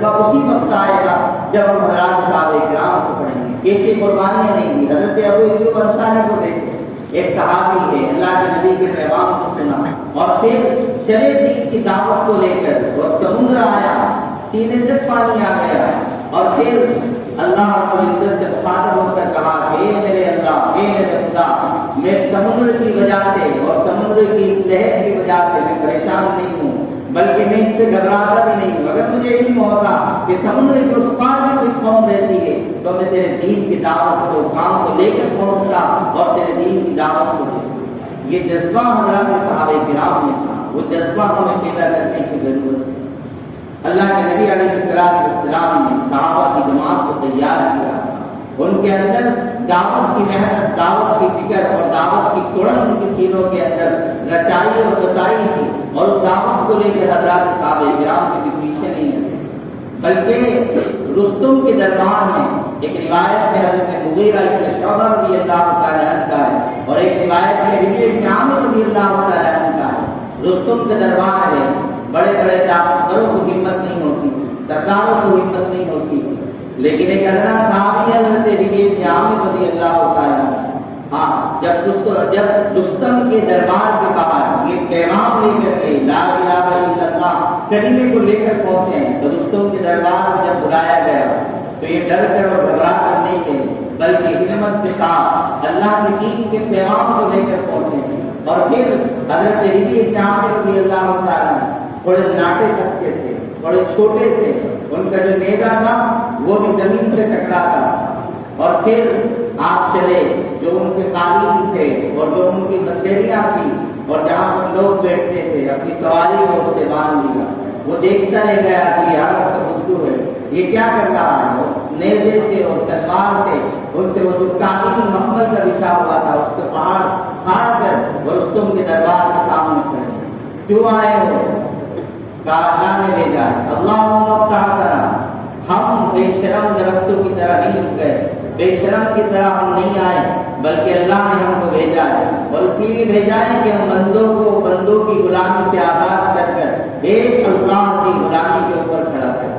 جذبہ اسی وقت آئے گا جب ہم حضرات صحابہ کرام کو پڑھیں گے. کیسی قربانیاں نہیں دی. حضرت ابو ایوب انصاری کو دیکھیں, ایک صحابی ہے, اللہ کے نبی کے پیغام کو سنا اور پھر چلے دین کی دعوت کو لے کر, اور سمندر آیا, سینے تک پانی آ گیا, اور پھر اللہ رب العزت سے مخاطب ہو کر کہا کہ اے میرے اللہ, اے میرے خدا, میں سمندر کی وجہ سے اور سمندر کی اس لہر کی وجہ سے میں پریشان نہیں ہوں, بلکہ میں اس سے گھبراتا بھی نہیں ہوں. اگر مجھے علم ہوتا کہ سمندر کے اس پار میں کوئی قوم رہتی ہے تو میں تیرے دین کی دعوت کو, کام کو لے کر پہنچتا اور تیرے دین کی دعوت کو دیتا. یہ جذبہ حضرات صحابہ کرام میں تھا, وہ جذبہ ہمیں پیدا کرنے کی ضرورت ہے. اللہ کے نبی علیہ السلام نے صحابہ کی جماعت کو تیار کیا تھا. ان کے اندر دعوت کی محنت, دعوت کی فکر اور دعوت کی کڑن ان کے سینوں کے اندر رچائی اور بسائی تھی, اور اس دعوت کو لے کر حضرات صحابہ کرام کے بھی پیچھے نہیں رہے. بلکہ رستم کے دربار میں ایک روایت میں حضرت مغیرہ بن شعبہ رضی اللہ تعالی عنہ کا ہے, اور ایک روایت میں ربیعہ بن عامر رضی اللہ تعالی عنہ کا ہے. رستم کے دربار ہے, بڑے بڑے طاقتوروں کو ہمت نہیں ہوتی, سرداروں کو ہمت نہیں ہوتی, لیکن ایک ادنا صحابی حضرت ربیعہ بن عامر رضی اللہ تعالی عنہ, ہاں, جب رستم کے دربار کے باہر یہ پیغام لے کر کے لا الہ الا اللہ کلمے کو لے کر پہنچے, تو رستم کے دربار میں جب بلایا گیا تو یہ ڈر کر اور گھبرا کر نہیں گئے, بلکہ ہمت کے ساتھ اللہ کے دین کے پیغام کو لے کر پہنچے. اور پھر حضرت ربیعہ بن عامر رضی اللہ تعالیٰ تھوڑے ناٹے تک کے تھے, تھوڑے چھوٹے تھے, ان کا جو نیزہ تھا وہ بھی زمین سے ٹکراتا تھا. اور پھر آپ چلے, جو ان کے قالین تھے اور جو ان کی بسیریاں تھی اور جہاں پر لوگ بیٹھتے تھے, اپنی سواری کو اس سے باندھ لیا. وہ دیکھتا رہ گیا کہ یار کا بدو ہے, یہ کیا کر رہا ہے. نیزے سے اور تلوار سے ان سے وہ جو قالین محمل کا بچھا ہوا تھا اس کو پھاڑ کر اور رستم کے دربار کے سامنے کھڑے. کیوں آئے ہو؟ کہا اللہ نے بھیجا ہے. اللہم افتح لنا, ہم بے شرم درختوں کی طرح نہیں رک گئے, بے شرم کی طرح ہم نہیں آئے, بلکہ اللہ نے ہم کو بھیجا ہے, اور اسی لیے بھیجا ہے کہ ہم بندوں کی غلامی سے آزاد کر کر ایک اللہ کی غلامی کے اوپر کھڑا کر.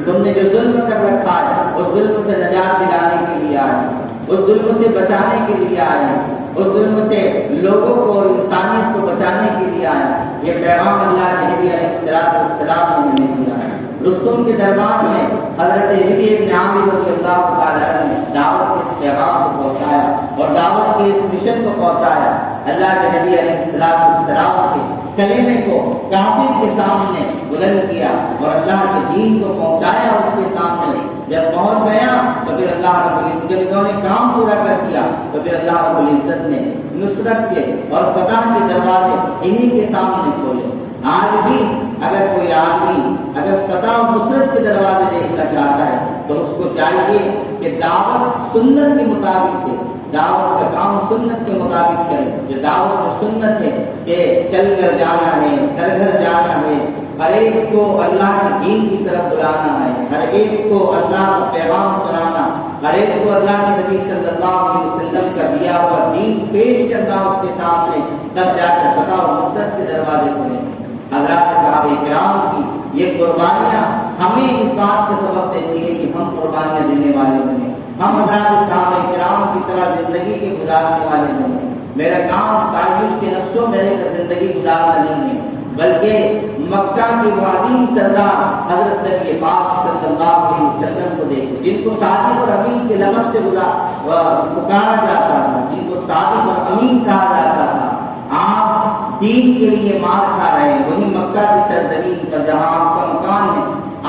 تم نے جو ظلم کر رکھا ہے اس ظلم سے نجات دلانے کے لیے آئے, اس ظلم سے بچانے کے لیے آئے, اس ظلم سے لوگوں کو اور انسانیت کو بچانے کے لیے آئے. یہ پیغام اللہ کے نبی علیہ السلام نے ہمیں دیا ہے. رستم کے دربار میں حضرت ربیعہ بن عامر رضی اللہ تعالی عنہ نے دعوت کے اس پیغام کو پہنچایا اور دعوت کے اس مشن کو پہنچایا. اللہ کے نبی علیہ السلام کے کلمے کو کافر کے سامنے بلند کیا اور اللہ کے دین کو پہنچایا اس کے سامنے. جب پہنچ گیا تو پھر اللہ رب العزت, جب انہوں نے کام پورا کر دیا تو پھر اللہ رب العزت نے نصرت کے اور فتح کے دروازے انہی کے سامنے کھولے. آج بھی اگر کوئی آدمی اگر فتح اور نصرت کے دروازے دیکھنا چاہتا ہے تو اس کو چاہیے کہ دعوت سنت کے مطابق ہے, دعوت کا کام سنت کے مطابق کرے. جو دعوت میں سنت ہے کہ چل کر جانا ہے, گھر گھر جانا ہے, ہر ایک کو اللہ کے دین کی طرف بلانا ہے, ہر ایک کو اللہ کا پیغام سنانا, ہر ایک کو اللہ کے نبی صلی اللہ علیہ وسلم کا دیا ہوا دین پیش کرنا اس کے سامنے, تب جا کر فتح اور نصرت کے دروازے کھلیں. حضرات صحابہ کرام کی یہ قربانیاں ہمیں اس بات کا سبب دیتی ہے کہ ہم قربانیاں دینے والے بنیں, ہم حضرات صحابہ کرام کی طرح زندگی کے گزارنے والے بنیں. میرا کام تعیش کے نفس و میرے کا زندگی گزارنا نہیں ہے, بلکہ مکہ کے عظیم سردار حضرت نبی پاک صلی اللہ علیہ وسلم کو دیکھیں, جن کو صادق اور امین کے لقب سے پکارا جاتا تھا, جن کو صادق اور امین کہا جاتا تھا. آپ دین کے لیے مار کھا رہے ہیں, وہی مکہ کی سرزمین پر جہاں آپ کا مکان ہے,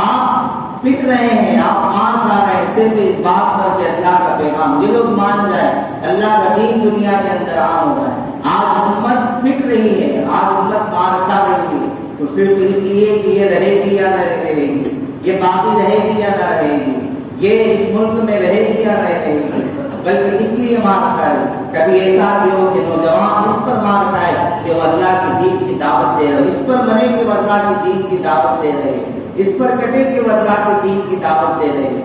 آپ پٹ رہے ہیں, آپ مار کھا رہے ہیں صرف اس بات پر کہ اللہ کا پیغام یہ لوگ مان جائیں, اللہ کا دین دنیا کے اندر عام ہو جائے. آج امت پٹ رہی ہے, آج امت مار کھا رہی ہے, تو صرف اس لیے کہ یہ رہے گی یا نہ رہے گی, یہ باقی رہے گی یا نہ رہے گی, یہ اس ملک میں رہے گی یا نہ رہے گی, بلکہ اس لیے مار کھائے. کبھی ایسا بھی ہو کہ نوجوان اس پر مار کھائے کہ وہ اللہ کی دین کی دعوت دے رہے, اس پر مرے کہ وہ اللہ کی دین کی دعوت دے رہے, اس پر کٹے کہ وہ اللہ کی دین کی دعوت دے رہے.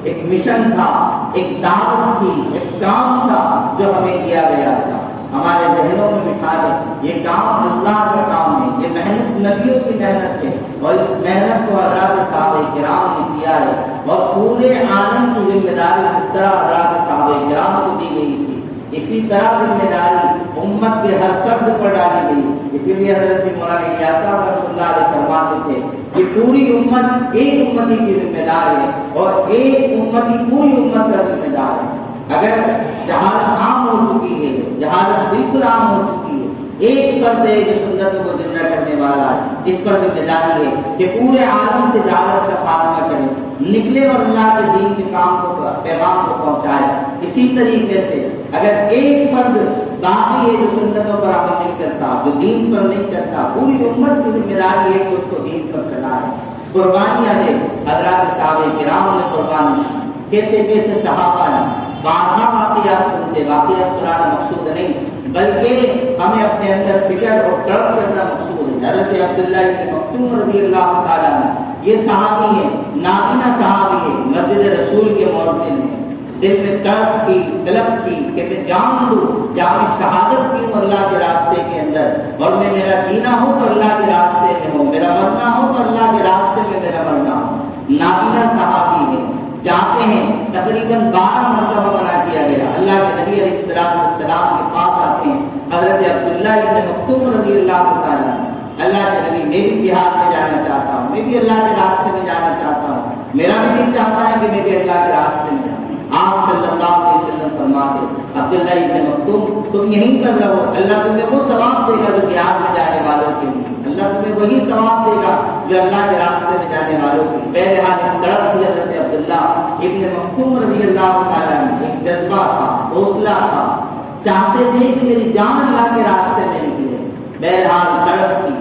ایک مشن تھا, ایک دعوت تھی, ایک کام تھا جو ہمیں دیا گیا تھا. ہمارے ذہنوں میں بٹھا دیں, یہ کام اللہ کا کام ہے, یہ محنت نبیوں کی محنت ہے. اور اس محنت کو حضرات صحابہ کرام نے کیا ہے، اور پورے عالم کی ذمہ داری جس طرح حضرات صحابہ کرام کو دی گئی تھی، اسی طرح ذمہ داری امت کے ہر فرد پر ڈالی گئی۔ اسی لیے حضرت مولانا الیاس صاحب رحمۃ اللہ علیہ فرماتے تھے کہ پوری امت ایک امتی کی ذمہ دار ہے، اور ایک امتی پوری امت کا ذمہ دار ہے۔ اگر جہالت عام ہو چکی ہے، جہالت بالکل عام ہو چکی ہے، ایک فرد ہے جو سنتوں کو زندہ کرنے والا ہے، اس پر ذمہ داری ہے کہ پورے عالم سے جہالت کا خاتمہ کرے، نکلے اور اللہ کے دین کے کام کو، پیغام کو پہنچائے۔ اسی طریقے سے اگر ایک فرد باقی ہے جو سنتوں پر عمل نہیں کرتا، جو دین پر نہیں کرتا، پوری امت کی ذمہ داری ہے کہ اس کو دین پر چلائے۔ قربانیاں دے حضرات صحابہ کرام نے قربانی، کیسے کیسے صحابہ نے بارہا واقعات سنتے، واقعات سنانا مقصود نہیں بلکہ ہمیں اپنے اندر فکر اور تڑپ کرنا مقصود ہے۔ حضرت عبداللہ بن مکتوم رضی اللہ تعالیٰ عنہ یہ صحابی ہے، نابینا صحابی ہے، مسجد رسول کے مؤذن ہیں، دل میں تڑپ تھی، طلب تھی کہ میں جان دوں، جامع شہادت کیوں اللہ کے راستے کے اندر، اور میں میرا جینا ہو تو اللہ کے راستے میں ہو، میرا مرنا ہو تو اللہ کے راستے میں میرا مرنا ہو۔ نابینا صحابی ہے، جاتے ہیں، تقریباً 12 مرتبہ منع کیا گیا، اللہ کے نبی علیہ السلام کے پاس آتے ہیں، حضرت عبداللہ بن مکتوم رضی اللہ تعالیٰ، اللہ کے نبی میں بھی جہاد میں جانا چاہتا ہوں، میں بھی اللہ کے راستے میں جانا چاہتا ہوں، میرا بھی دل چاہتا ہے کہ میں بھی اللہ کے راستے میں جاؤں۔ آپ صلی اللہ علیہ وسلم فرماتے عبداللہ بن مکتوم تم یہیں پر رہو، اللہ تمہیں وہ ثواب دے گا جو جہاد میں جانے والوں کے لیے، اللہ تمہیں وہی ثواب دے گا جو اللہ کے راستے میں جانے والوں کے لیے۔ بہرحال تڑپ تھی حضرت عبداللہ ابن مکتوم رضی اللہ تعالیٰ عنہ، ایک جذبہ تھا، حوصلہ تھا، چاہتے تھے کہ میری جان اللہ کے راستے میں نکلے۔ بہرحال تڑپ تھی،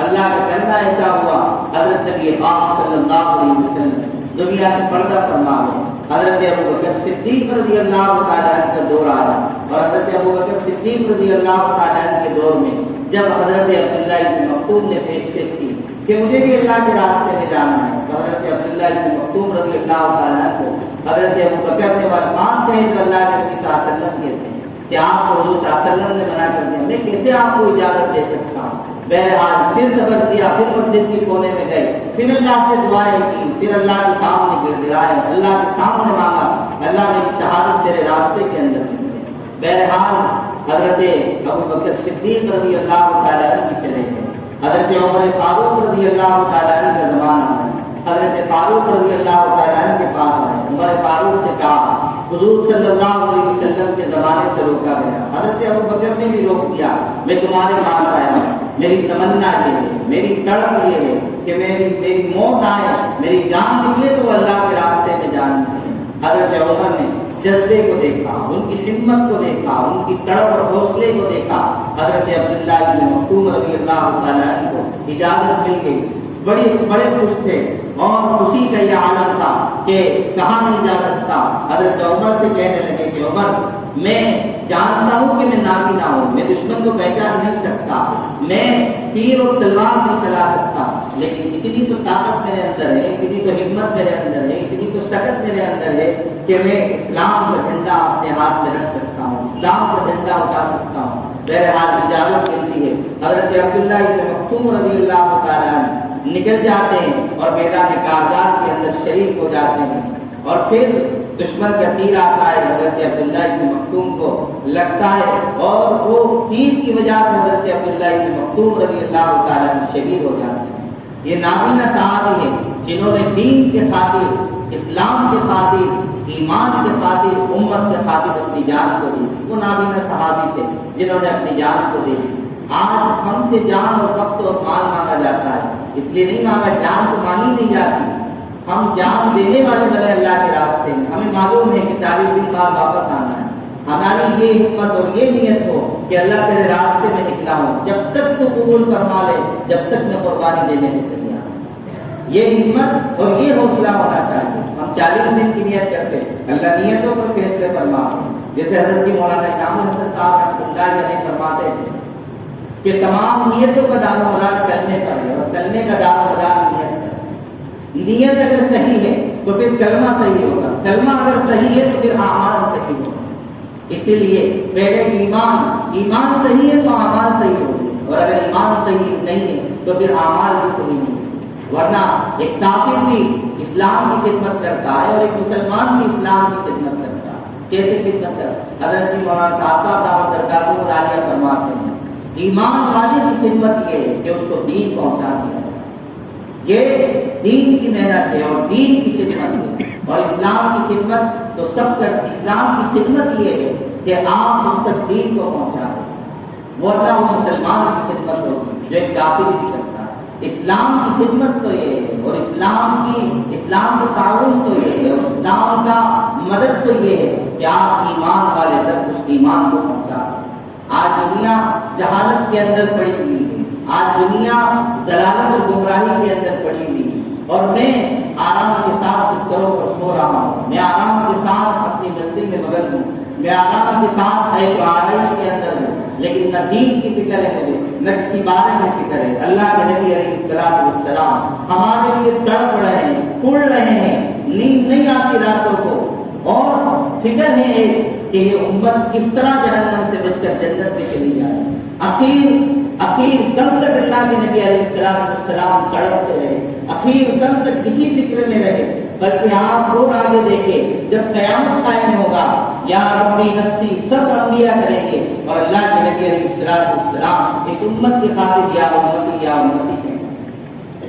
اللہ کا کرنا ایسا ہوا، حضرت نبی پاک صلی اللہ علیہ وسلم دنیا سے پردہ فرما گئے۔ حضرت ابوبکر صدیق رضی اللہ تعالیٰ عنہ کا دور آیا، اور حضرت ابوبکر صدیق رضی اللہ تعالیٰ عنہ کے دور میں جب حضرت عبداللہ بن مکتوم نے پیشکش کی کہ مجھے بھی اللہ کے راستے میں جانا ہے، تو حضرت عبداللہ بن مکتوم رضی اللہ تعالیٰ عنہ کو حضرت ابوبکر نے پاس کہے تو اللہ کے نبی صلی اللہ علیہ وسلم کہتے ہیں کہ آپ کو حضور صلی اللہ علیہ وسلم نے منع کر دیا، میں کیسے آپ کو اجازت دے سکتا ہوں۔ بہرحال پھر صبر کیا، پھر مسجد کے کونے میں گئے، پھر اللہ سے دعائیں کی، پھر اللہ کے سامنے گر گرائے، اللہ کے سامنے مانگا، اللہ نے شہادت تیرے راستے کے اندر دی۔ بہرحال حضرت ابوبکر صدیق رضی اللہ تعالیٰ عنہ بھی چلے گئے، حضرت عمر فاروق رضی اللہ تعالیٰ عنہ کا زمانہ ہے، حضرت فاروق رضی اللہ تعالیٰ عنہ کے پاس آئے، عمر فاروق سے کہا، حضور صلی اللہ علیہ وسلم کے زمانے سے روکا گیا، حضرت ابوبکر نے بھی روک دیا، میں تمہارے پاس آیا ہوں، میری تمنا یہ ہے، میری تڑپ یہ ہے کہ میری موت آئے، میری جان نکلے تو اللہ کے راستے میں جان نکلے۔ حضرت عمر نے جذبے کو دیکھا، ان کی ہمت کو دیکھا، ان کی تڑپ اور حوصلے کو دیکھا، حضرت عبداللہ بن مکتوم رضی اللہ تعالیٰ عنہ کو اجازت مل گئی، بڑے خوش تھے، اور خوشی کا یہ عالم تھا کہ کہاں نہیں جا سکتا۔ حضرت عمر سے کہنے لگے کہ عمر میں جانتا ہوں کہ میں نابینا ہوں، میں دشمن کو پہچان نہیں سکتا، میں تیر اور تلوار نہیں چلا سکتا، لیکن اتنی تو طاقت میرے اندر ہے، اتنی تو ہمت میرے اندر ہے، اتنی تو سخت میرے اندر ہے کہ میں اسلام کا جھنڈا اپنے ہاتھ میں رکھ سکتا ہوں، اسلام کا جھنڈا اٹھا سکتا ہوں۔ بہرحال اجازت ملتی ہے، حضرت عبداللہ بن مکتوم رضی اللہ تعالیٰ عنہ نکل جاتے ہیں اور میدان کارزات کے اندر شریک ہو جاتے ہیں، اور پھر دشمن کا تیر آتا ہے، حضرت عبداللہ بن مکتوم کو لگتا ہے، اور وہ تیر کی وجہ سے حضرت عبداللہ بن مکتوم رضی اللہ تعالیٰ عنہ شہید ہو جاتے ہیں۔ یہ نابینا صحابی ہیں جنہوں نے دین کے خاطر، اسلام کے خاطر، ایمان کے خاطر، امت کے خاطر اپنی جان کو دی، وہ نابینا صحابی تھے جنہوں نے اپنی جان کو دی۔ آج ہم سے جان اور وقت اور مال مانگا جاتا ہے، اس لیے نہیں مانگا، جان تو مانگی نہیں جاتی، ہم جان دینے والے بنے اللہ کے راستے میں، ہمیں معلوم ہے کہ 40 دن بعد واپس آنا ہے، ہماری یہ ہمت اور یہ نیت ہو کہ اللہ تیرے راستے میں نکلا ہوں، جب تک تو قبول فرما لے، جب تک میں قربانی دینے کو تیار ہوں۔ یہ ہمت اور یہ حوصلہ ہونا چاہیے۔ ہم 40 دن کی نیت کرتے، اللہ نیتوں پر فیصلے فرماتے ہیں، جیسے حضرت جی مولانا انعام الحسن صاحب رحمۃ اللہ علیہ فرماتے تھے کہ تمام نیتوں کا دار و مدار کلمے پر ہے، اور کلمے کا دار و مدار نیت پر۔ نیت اگر صحیح ہے تو پھر کلمہ صحیح ہوگا، کلمہ اگر صحیح ہے تو پھر اعمال صحیح ہوگا۔ اسی لیے پہلے ایمان صحیح ہے تو اعمال صحیح ہوگی، اور اگر ایمان صحیح نہیں ہے تو پھر اعمال بھی صحیح نہیں ہے۔ ورنہ ایک کافر بھی اسلام کی خدمت کرتا ہے اور ایک مسلمان بھی اسلام کی خدمت کرتا ہے. کیسے خدمت کرتا؟ حضرت مولانا صاحب دعوت درگاہ العالیہ فرماتے ہیں ایمان والے کی خدمت یہ ہے کہ اس کو دین پہنچا دیا جائے. یہ دین کی محنت ہے اور دین کی خدمت ہے. اور اسلام کی خدمت تو سب کر اسلام کی خدمت یہ ہے کہ آپ اس تک دین کو پہنچا دیں. ورنہ وہ مسلمان کی خدمت ہوگی جو ایک کافر بھی کرتا ہے. اسلام کی خدمت تو یہ ہے اور اسلام کا تعاون تو یہ ہے اور اسلام کا مدد تو یہ ہے کہ آپ ایمان والے تک اس ایمان کو پہنچا دیں. آج دنیا جہالت کے اندر پڑی ہوئی ہے. آج دنیا ضلالت اور گمراہی کے اندر پڑی ہوئی ہے. اور میں آرام کے ساتھ بستروں پر سو رہا ہوں. میں آرام کے ساتھ اپنی بستی میں مگن ہوں. میں آرام کے ساتھ عیش و آرائش کے اندر ہوں. لیکن نہ دین کی فکر ہے مجھے، نہ کسی بارے میں فکر ہے. اللہ کے نبی علیہ السلام ہمارے لیے تڑپ رہے ہیں، اڑ رہے ہیں. نیند نہیں آتی راتوں کو اور فکر ہے کہ یہ امت کس طرح جہنم سے بچ کر جنت میں چلی جائے. آخر کب تک اللہ کے نبی علیہ السلام تڑپتے رہے؟ آخر کب تک اسی فکر میں رہے؟ بلکہ آپ اور آگے دیکھیں جب قیامت قائم ہوگا یا ربی نفسی سب انبیاء کریں گے اور اللہ کے نبی علیہ السلام اس امت کی خاطر یا امتی کہیں.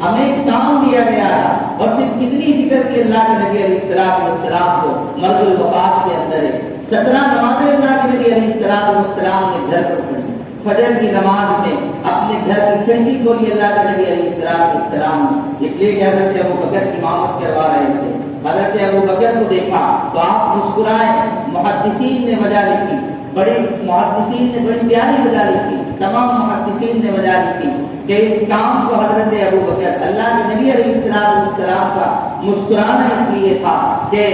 ہمیں کام دیا گیا تھا اور پھر کتنی فکر کی اللہ کے نبی علیہ السلام کو مرض الوفات کے اندر ہے. 17 نمازیں اللہ کے نبی علیہ السلام نے گھر پر پڑھی. فجر کی نماز میں اپنے گھر کی کھڑکی کھولی اللہ کے نبی علیہ السلام نے، اس لیے کہ حضرت ابو بکر امامت کروا رہے تھے. حضرت ابو بکر کو دیکھا تو آپ مسکرائے. محدثین نے وجہ لکھی، محدثین نے بڑی پیاری وجہ لکھی، تمام محدثین نے وجہ لکھی کہ اس کام کو حضرت ابو بکر اللہ کے نبی علیہ السلام کا مسکرانا اس لیے تھا کہ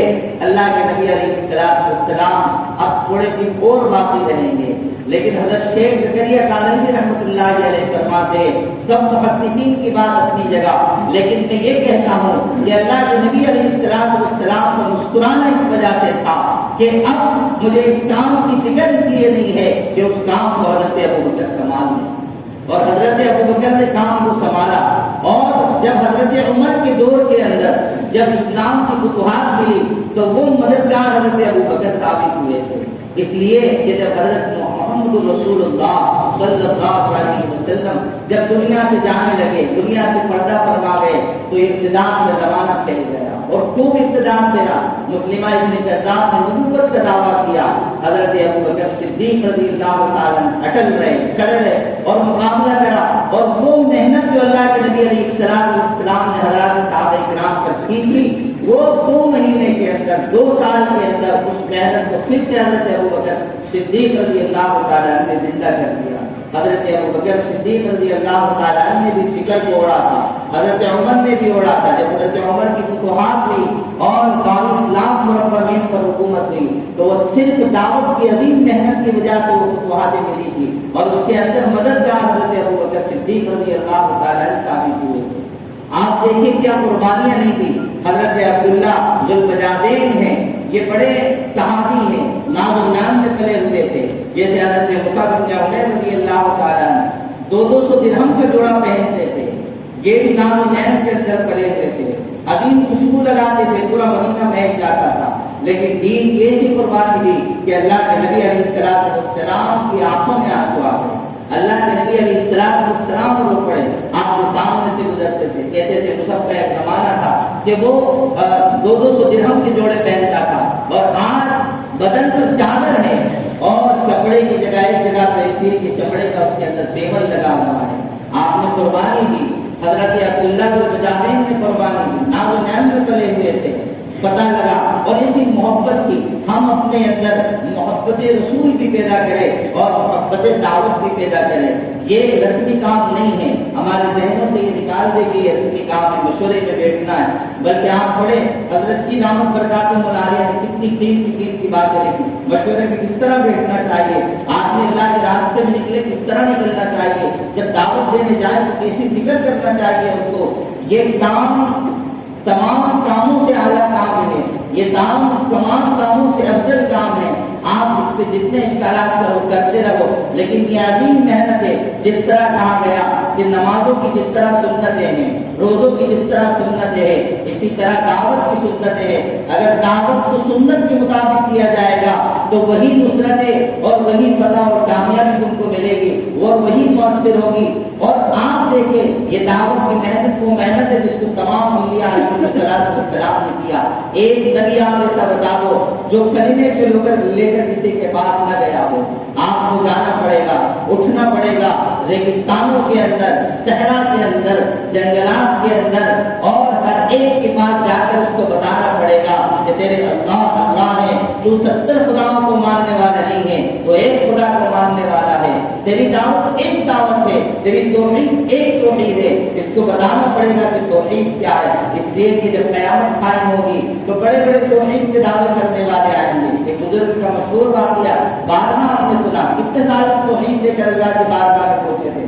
اللہ کے نبی علیہ السلام اب تھوڑے دن اور باقی رہیں گے. لیکن حضرت شیخ زکریا کالندی رحمۃ اللہ علیہ فرماتے سب محدثین کی بات اپنی جگہ، لیکن میں یہ کہتا ہوں کہ اللہ کے نبی علیہ السلام کا مسکرانا اس وجہ سے تھا کہ اب مجھے اس کام کی فکر اس لیے نہیں ہے کہ اس کام کو حضرت ابو بکر سنبھال لیں. اور حضرت ابو بکر نے کام کو سنبھالا. اور جب حضرت عمر کے دور کے اندر جب اسلام کی فتوحات ملی تو وہ مددگار حضرت ابو بکر ثابت ہوئے تھے. اس لیے کہ جب حضرت محمد رسول اللہ صلی اللہ علیہ وسلم جب دنیا سے جانے لگے، دنیا سے پردہ فرما گئے تو ابتداء کا زمانہ پھیل گیا اور خوب ابتداء پھیلا. مسلمہ ابن قذاب نے نبوت کا دعویٰ کیا. حضرت ابو بکر صدیق رضی اللہ تعالیٰ اٹل رہے، کھڑے رہے اور مقابلہ کرا. اور وہ محنت جو اللہ کے نبی علیہ السلام نے حضرات صحابہ کرام پر کی تھی وہ 2 مہینے کے اندر 2 سال کے اندر اس محنت کو پھر سے حضرت ابو بکر صدیق رضی اللہ تعالیٰ نے زندہ کر دیا. حضرت ابو بکر صدیق رضی اللہ تعالیٰ نے بھی فکر کو اوڑا تھا، حضرت عمر نے بھی اوڑا تھا. جب حضرت عمر کی فتوحات ہوئی اور 22 لاکھ مربع میل پر حکومت ہوئی تو وہ صرف دعوت کی عظیم محنت کی وجہ سے وہ فتوحاتیں ملی تھی اور اس کے اندر مددگار حضرت ابو بکر صدیق رضی اللہ تعالیٰ ثابت ہوئے تھے. آپ دیکھیں کیا قربانیاں نہیں دی. حضرت عبداللہ ذوالبجادین ہیں، یہ بڑے صحابی ہیں، ناز و نعم میں پلے ہوئے تھے. جیسے حضرت مصعب بن عمیر رضی اللہ تعالیٰ 200 درہم کا جوڑا پہنتے تھے، یہ بھی ناز و نعم کے اندر پلے ہوئے تھے. عظیم خوشبو لگاتے تھے، پورا مدینہ مہک جاتا تھا. لیکن دین کی ایسی قربانی دی کہ اللہ کے نبی علیہ السلام کی آنکھوں میں آنسو آ گئے. اللہ کے نبی علیہ السلام رو پڑے. آپ کے سامنے سے گزرتے تھے، کہتے تھے مصعب کا ایک زمانہ تھا کہ وہ 200 درہم کے جوڑے پہنتا تھا اور آج بدن پر چادر ہے اور کپڑے کی جگہ ایک جگہ پر ایسی ہے کہ چمڑے کا اس کے اندر پیمل لگا ہوا ہے. آپ نے قربانی دی. حضرت عبداللہ ذوالبجادین نے قربانی دی. ناز و نعم میں پلے ہوئے تھے. پتہ لگا اور اسی محبت کی ہم اپنے اندر محبت رسول بھی پیدا کریں اور محبت دعوت بھی پیدا کریں. یہ رسمی کام نہیں ہے، ہمارے ذہنوں سے یہ نکال دے کہ یہ رسمی کام ہے، مشورے میں بیٹھنا ہے. بلکہ آپ پڑھے حضرت کی نامت برکاتہ ملالیہ نے کتنی قیمتی باتیں لکھی. مشورے میں کس طرح بیٹھنا چاہیے، آدمی اللہ کے راستے میں نکلے کس طرح نکلنا چاہیے، جب دعوت دینے جائے تو کیسی فکر کرنا چاہیے اس کو. یہ کام تمام کاموں سے اعلیٰ کام ہے، یہ کام تمام کاموں سے افضل کام ہے. آپ اس پہ جتنے اشکالات کرتے رہو، لیکن یہ عظیم محنت ہے۔ جس طرح کہا گیا کہ نمازوں کی جس طرح سنتیں ہیں، روزوں کی جس طرح سنتیں ہیں، اسی طرح دعوت کی سنتیں ہیں۔ اگر دعوت کو سنت کے مطابق کیا جائے گا تو وہی نصرتیں اور وہی فتح اور کامیابی تم کو ملے گی اور وہی مؤثر ہوگی۔ اور آپ دیکھیں یہ دعوت کی محنت وہ محنت ہے جس کو تمام انبیاء علیہ السلام نے کیا۔ ایک نبی آپ ایسا بتا دو جو کلمے کے لے کر کسی کے پاس نہ گیا ہو۔ آپ کو جانا پڑے گا، اٹھنا پڑے گا، ریگستانوں کے اندر، صحرا کے اندر، جنگلات کے اندر، اور ہر ایک کے پاس جا کر اس کو بتانا پڑے گا کہ تیرے اللہ ہے، تو 70 خداؤں کو ماننے والا نہیں ہے، تو ایک خدا کو ماننے والا ہے۔ تیری دعوت ایک دعوت ہے، تیری توحید ایک توحید ہے۔ اس کو بتانا پڑے گا کہ توحید کیا ہے۔ اس لیے کہ جب قیامت قائم ہوگی تو بڑے بڑے توحید کے دعوے کرنے والے آئیں گے۔ ایک بزرگ کا مشہور واقعہ بارہاں آپ نے سنا، کتنے سال کی توحید لے کر اللہ کی بارگاہ میں پہنچے تھے؟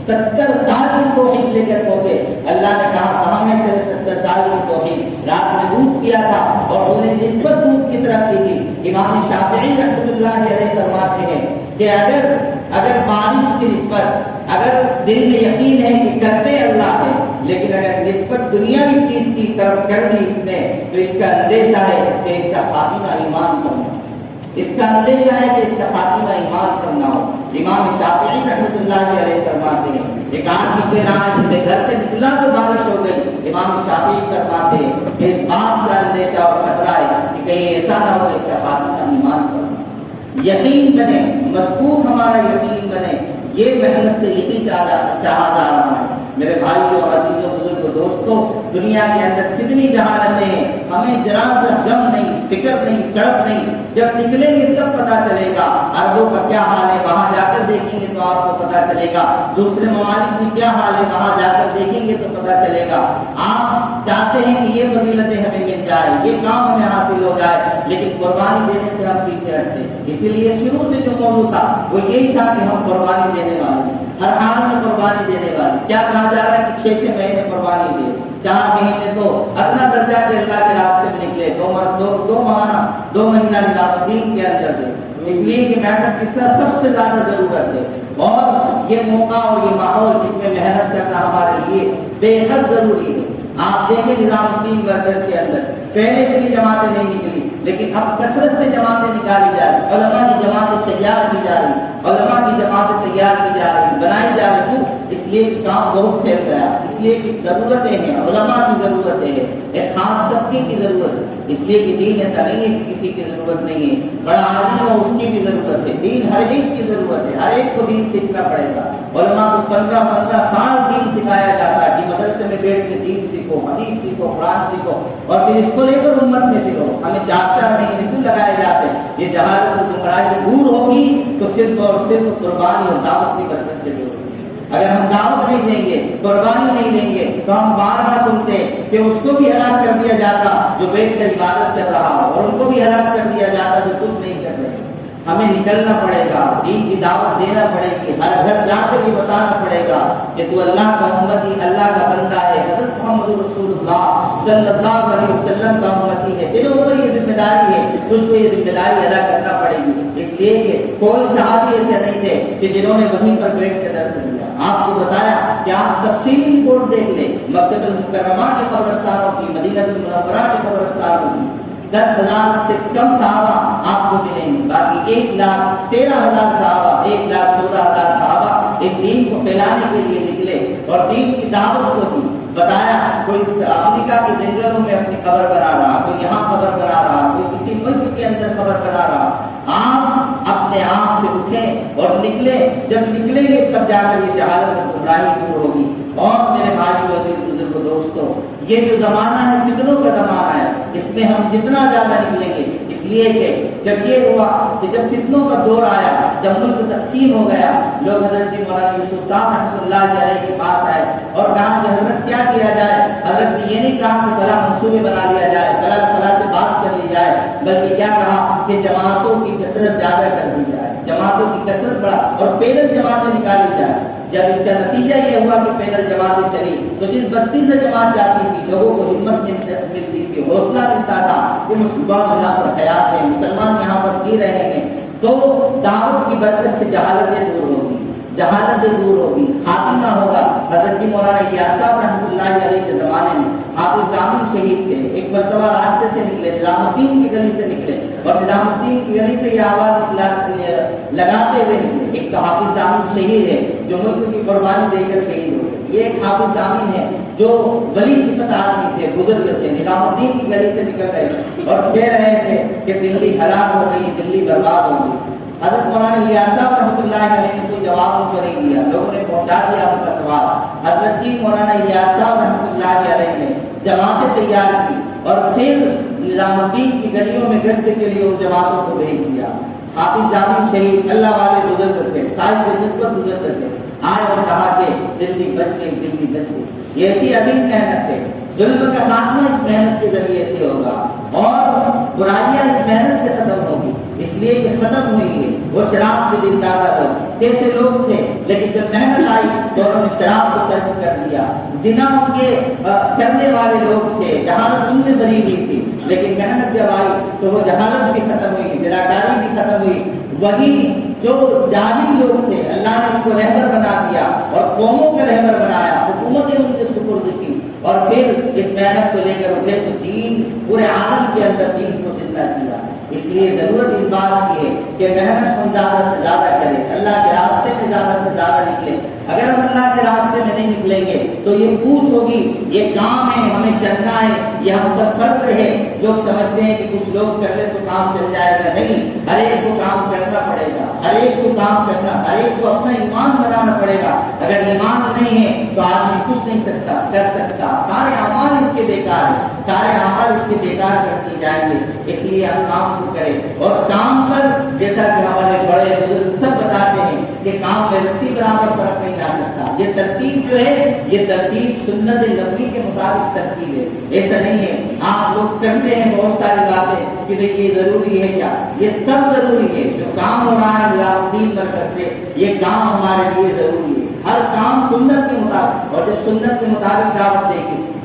70 سال کی توحید لے کر پہنچے۔ اللہ نے کہا کہاں ہے تیرے 70 سال کی توحید؟ رات میں دودھ کیا تھا اور تو نے نسبت دودھ کی طرف کی تھی۔ امام شافعی رحمۃ اللہ علیہ فرماتے ہیں کہ اگر بارش کی نسبت، اگر دل میں یقین ہے کہ کرتے اللہ ہے، لیکن اگر نسبت دنیاوی چیز کی طرف کر دی اس نے تو اس کا اندیشہ ہے کہ اس کا خاتمہ ایمان کرنا، اس کا اندیشہ ہے کہ اس کا خاتمہ ایمان کرنا ہو۔ امام شافعی رحمۃ اللہ علیہ فرماتے ہیں ایک آدمی کے گھر سے نکلا تو بارش ہو گئی۔ امام شافعی فرماتے ہیں کہ اس بات کا اندیشہ اور خطرہ ہے کہ کہیں ایسا نہ ہو کہ اس کا خاتمہ ایمان کرنا۔ یقین بنے، مضبوط ہمارا یقین بنے، یہ محنت سے یہی چاہا جا رہا ہے۔ میرے بھائیوں، عزیزوں، بزرگوں، دوستوں، دنیا کے اندر کتنی جہالتیں ہیں، ہمیں ذرا سا غم نہیں، فکر نہیں، تڑپ نہیں۔ جب نکلیں گے تب پتا چلے گا عربوں کا کیا حال ہے، وہاں جا کر دیکھیں گے تو آپ کو پتا چلے گا۔ دوسرے ممالک میں کیا حال ہے، وہاں جا کر دیکھیں گے تو پتا چلے گا۔ آپ چاہتے ہیں کہ یہ فضیلتیں ہمیں مل جائے، یہ کام ہمیں حاصل ہو جائے، لیکن قربانی دینے سے ہم پیچھے ہٹتے۔ اسی لیے شروع سے جو موضوع تھا وہ یہی تھا کہ ہم قربانی دینے والے ہیں، ہر حال میں قربانی دینے والے۔ کیا کہا جا رہا ہے کہ 6 مہینے قربانی دے، 4 مہینے تو ادنا درجہ کے اللہ کے راستے میں نکلے، 2 مہینہ نظام دین کے اندر دے، اس لیے کہ محنت کی سب سے زیادہ ضرورت ہے۔ اور یہ موقع اور یہ ماحول جس میں محنت کرنا ہمارے لیے بے حد ضروری ہے۔ آپ دیکھیں نظام الدین مرکز کے اندر پہلے اتنی جماعتیں نہیں نکلی، لیکن اب کثرت سے جماعتیں نکالی جا رہی، علماء کی جماعتیں تیار کی جا رہی، علماء کی جماعتیں تیار کی جا رہی، بنائی جا رہی۔ کیوں؟ اس لیے کہ کام بہت پھیل گیا، اس لیے کہ ضرورتیں ہیں، علماء کی ضرورتیں ہیں، ایک خاص طبقے کی ضرورت ہے۔ اس لیے کہ دین ایسا نہیں ہے کہ کسی کی ضرورت نہیں ہے، بڑا عالم ہو اس کی بھی ضرورت ہے، دین ہر ایک کی ضرورت ہے، ہر ایک کو دین سیکھنا پڑے گا۔ علماء کو 15 سال دین سکھایا جاتا ہے کہ مدرسے میں بیٹھ کے دین سیکھو، حدیث سیکھو، قرآن سیکھو، اور پھر اس کو لے کر امت میں پھرو۔ ہمیں 4 مہینے کیوں لگائے جاتے ہیں؟ یہ جہالت اور گمراہی دور ہوگی تو صرف اور صرف قربانی اور دعوت کی برکت سے دور ہوگی۔ اگر ہم دعوت نہیں دیں گے، قربانی نہیں دیں گے، تو ہم بار بار سنتے کہ اس کو بھی ہلاک کر دیا جاتا جو بیٹھ کر عبادت کر رہا ہو، اور ان کو بھی ہلاک کر دیا جاتا جو کچھ نہیں کر رہے۔ ہمیں نکلنا پڑے گا، دین کی دعوت دینا پڑے گی، ہر گھر جا کر یہ بتانا پڑے گا کہ تو اللہ کا امتی، اللہ کا بندہ ہے، حضرت محمد رسول اللہ صلی اللہ علیہ وسلم کا امتی ہے، تیرے اوپر یہ ذمہ داری ہے، تجھ کو یہ ذمہ داری ادا کرنا پڑے گی۔ اس لیے کہ کوئی صحابی ایسے نہیں تھے کہ جنہوں نے وہیں پر بیٹھ کے درس دیا۔ آپ کو بتایا کہ آپ تفصیلی رپورٹ دیکھ لیں مکہ المکرمہ کے قبرستانوں کی، مدینہ المنورہ کے قبرستانوں کی، 10,000 سے کم صحابہ آپ کو ملیں گے، باقی 1,13,000 صحابہ، 1,14,000 صحابہ ایک دین کو پھیلانے کے لیے نکلے اور دین کی دعوت کو دی۔ بتایا کوئی افریقہ کے جنگلوں میں اپنی قبر بنا رہا، کوئی یہاں قبر بنا رہا، کوئی کسی ملک کے اندر قبر بنا رہا۔ آپ اپنے آپ سے اٹھیں اور نکلے، جب نکلیں گے تب جا کر یہ جہالت اور گمراہی دور ہوگی۔ اور میرے بھائیو، عزیز بزرگوں، دوستوں، یہ جو زمانہ ہے فتنوں کا زمانہ ہے، اس میں ہم جتنا زیادہ نکلیں گے، اس لیے کہ جب یہ ہوا کہ جب فتنوں کا دور آیا، جب ملک تقسیم ہو گیا، لوگ حضرت مولانا یوسف صاحب رحمۃ اللہ علیہ کے پاس آئے اور کہا کہ حضرت کیا کیا جائے؟ حضرت نے یہ نہیں کہا کہ فلاں منصوبے بنا لیا جائے، فلاں سے بات کر لی جائے، بلکہ کیا کہا کہ جماعتوں کی کثرت زیادہ کر دی جائے، جماعتوں کی کثرت بڑھا اور پیدل جماعتیں نکالی جائے۔ جب اس کا نتیجہ یہ ہوا کہ پیدل جماعتیں چلی تو جس بستی سے جماعت جاتی تھی لوگوں کو ہمت ملتی تھی، حوصلہ ملتا تھا کہ مسلمان یہاں پر حیات ہیں، مسلمان یہاں پر جی رہے ہیں، تو دعوت کی برکت سے جہالتیں دور ہوگی، جہالتیں دور ہوگی، خاتمہ ہوگا۔ حضرت جی مولانا الیاس صاحب رحمۃ اللہ علیہ کے زمانے میں حافظ ضامن شہید تھے، ایک مرتبہ راستے سے نکلے، نظام الدین کی گلی سے نکلے، اور نظام الدین کی گلی سے یہ آواز لگاتے ہوئے نکلے، ایک تو حافظ ضامن شہید ہے جو ملک کی قربانی دے کر شہید ہوئے، یہ ایک حافظ ضامن ہے جو ولی صفت آدمی تھے، بزرگ تھے، نظام الدین کی گلی سے نکل رہے اور کہہ رہے تھے کہ دلی ہلاک ہو گئی، دلی برباد ہو گئی۔ حضرت مولانا الیاس صاحب رحمۃ اللہ علیہ نے کوئی جواب ان کو نہیں دیا، لوگوں نے پہنچا دیا ان کا سوال۔ حضرت جی مولانا الیاس صاحب رحمۃ اللہ علیہ نے جماعتیں تیار کی اور پھر نظام الدین کی گلیوں میں گشت کے لیے ان جماعتوں کو بھیج دیا۔ حافظ ضامن شہید اللہ والے بزرگ تھے، صاحب نسبت بزرگ تھے، آئے اور کہا کہ دلی بچ گئی، دلی بچ گئی۔ یہ ایسی عظیم محنت ہے، ظلم کا خاتمہ اس محنت کے ذریعے سے ہوگا اور برائیاں اس محنت سے ختم ہوگی، اس لیے کہ ختم ہوئی ہے وہ شراب کے دل دادا لوگ، کیسے لوگ تھے لیکن جب محنت آئی تو انہوں نے شراب کو ترک کر دیا، زنا ان کے کرنے والے لوگ تھے، جہالت ان میں بھری ہوئی تھی، لیکن محنت جب آئی تو وہ جہالت بھی ختم ہوئی، زناکاری بھی ختم ہوئی۔ وہی جو جاہل لوگ تھے اللہ نے ان کو رہبر بنا دیا اور قوموں کا رہبر بنایا، حکومتیں ان کے سپرد کی، اور پھر اس محنت کو لے کر اٹھے تو دین پورے عالم کے اندر دین کو زندہ کیا۔ اس لیے ضرورت اس بات کی ہے کہ محنت ہم زیادہ سے زیادہ کریں، اللہ کے راستے میں زیادہ سے زیادہ نکلیں۔ اگر ہم اللہ کے راستے میں نہیں نکلیں گے تو یہ پوچھ ہوگی، یہ کام ہے ہمیں کرنا ہے، یہ ہم پر فرض ہے۔ لوگ سمجھتے ہیں کہ کچھ لوگ کر لیں تو کام چل جائے گا، نہیں، ہر ایک کو کام کرنا پڑے گا، ہر ایک کو کام کرنا، ہر ایک کو اپنا ایمان بنانا پڑے گا۔ اگر ایمان نہیں ہے تو آدمی کچھ نہیں کر سکتا، سارے اعمال اس کے بیکار ہیں، سارے اعمال اس کے بیکار کر دیے جائیں گے۔ اس لیے ہم کام کو کریں، اور کام پر جیسا کہ ہمارے بڑے بزرگ سب بتاتے ہیں کہ کام میں رتی برابر فرق نہیں آ سکتا۔ یہ ترتیب جو ہے یہ ترتیب سنت نبوی کے مطابق ترتیب ہے، ایسا نہیں ہے آپ لوگ کرتے ہیں بہت ساری باتیں کہ یہ ضروری ہے، کیا یہ سب ضروری ہے؟ جو کام ہو رہا ہے نظام الدین مرکز سے یہ کام ہمارے لیے ضروری ہے، ہر کام سنت کے مطابق، اور جب سنت کے مطابق دعوت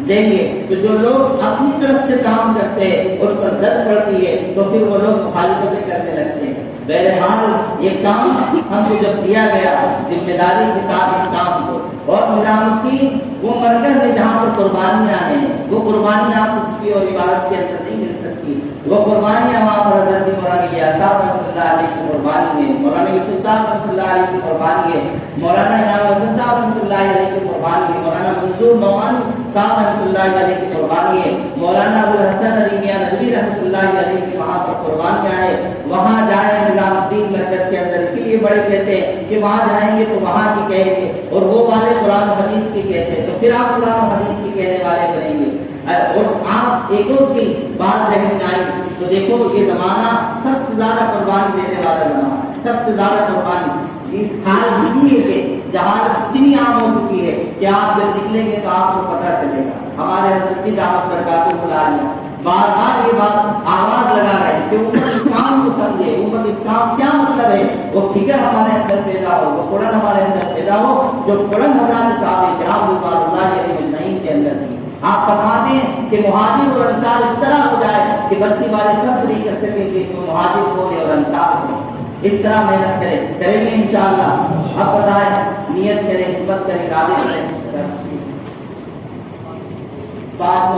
دیں گے تو جو لوگ اپنی طرف سے کام کرتے ہیں ان پر زد پڑتی ہے تو پھر وہ لوگ مخالفتیں کرنے لگتے ہیں۔ بہرحال یہ کام ہم کو جب دیا گیا ذمہ داری کے ساتھ اس کام کو، اور نظام الدین وہ مرکز ہے جہاں پر قربانیاں ہیں، وہ قربانیاں آپ کو کسی اور عبادت کے اندر نہیں مل سکتی، وہ قربانیاں وہاں پر حضرت مولانا الیاس صاحب رحمۃ اللہ علیہ کی قربانی ہے، مولانا یوسف صاحب رحمۃ اللہ علیہ کی قربانی ہے، مولانا امام حسن صاحب رحمۃ اللہ علیہ کی قربانی ہے، مولانا منظور نعمانی صاحب رحمۃ اللہ علیہ کی قربانی ہے، مولانا ابو الحسن علی میاں ندوی رحمۃ اللہ علیہ کی وہاں پر قربانیاں ہیں۔ وہاں جائیں نظام الدین مرکز کے اندر، اسی لیے بڑے کہتے ہیں کہ وہاں جائیں گے تو وہاں کی کہیں گے، اور وہ والے قرآن و حدیث کی کہتے ہیں تو پھر آپ قرآن و حدیث کی کہنے والے بنیں گے۔ اور آپ ایک اور چیز بات ذہن میں آئی تو دیکھو یہ زمانہ سب سے زیادہ قربانی دینے والا زمانہ، سب سے زیادہ قربانی اس حال اس لیے کہ جہالت اتنی عام ہو چکی ہے کہ آپ جب نکلیں گے تو آپ کو پتہ چلے گا۔ ہمارے حضرت کی دعوت برکاتہ العالیہ بار بار یہ بات آواز لگا رہے ہیں کہ امت اسلام کو سمجھے، امت اسلام کیا مطلب ہے، وہ فکر ہمارے اندر پیدا ہو، وہ قرآن ہمارے اندر پیدا ہو جو قرآن حضرات صاحب کرام رضوان اللہ علیہ اجمعین کے اندر تھی۔ آپ فرماتے ہیں کہ مہاجر اور انصار اس طرح ہو جائے کہ بستی والے فرض نہیں کر سکیں کہ اس میں مہاجر کون ہے اور انصار کون ہے۔ اس طرح محنت کریں گے انشاءاللہ۔ اب بتائیں، نیت کریں، ہمت کریں، ارادے کریں، 5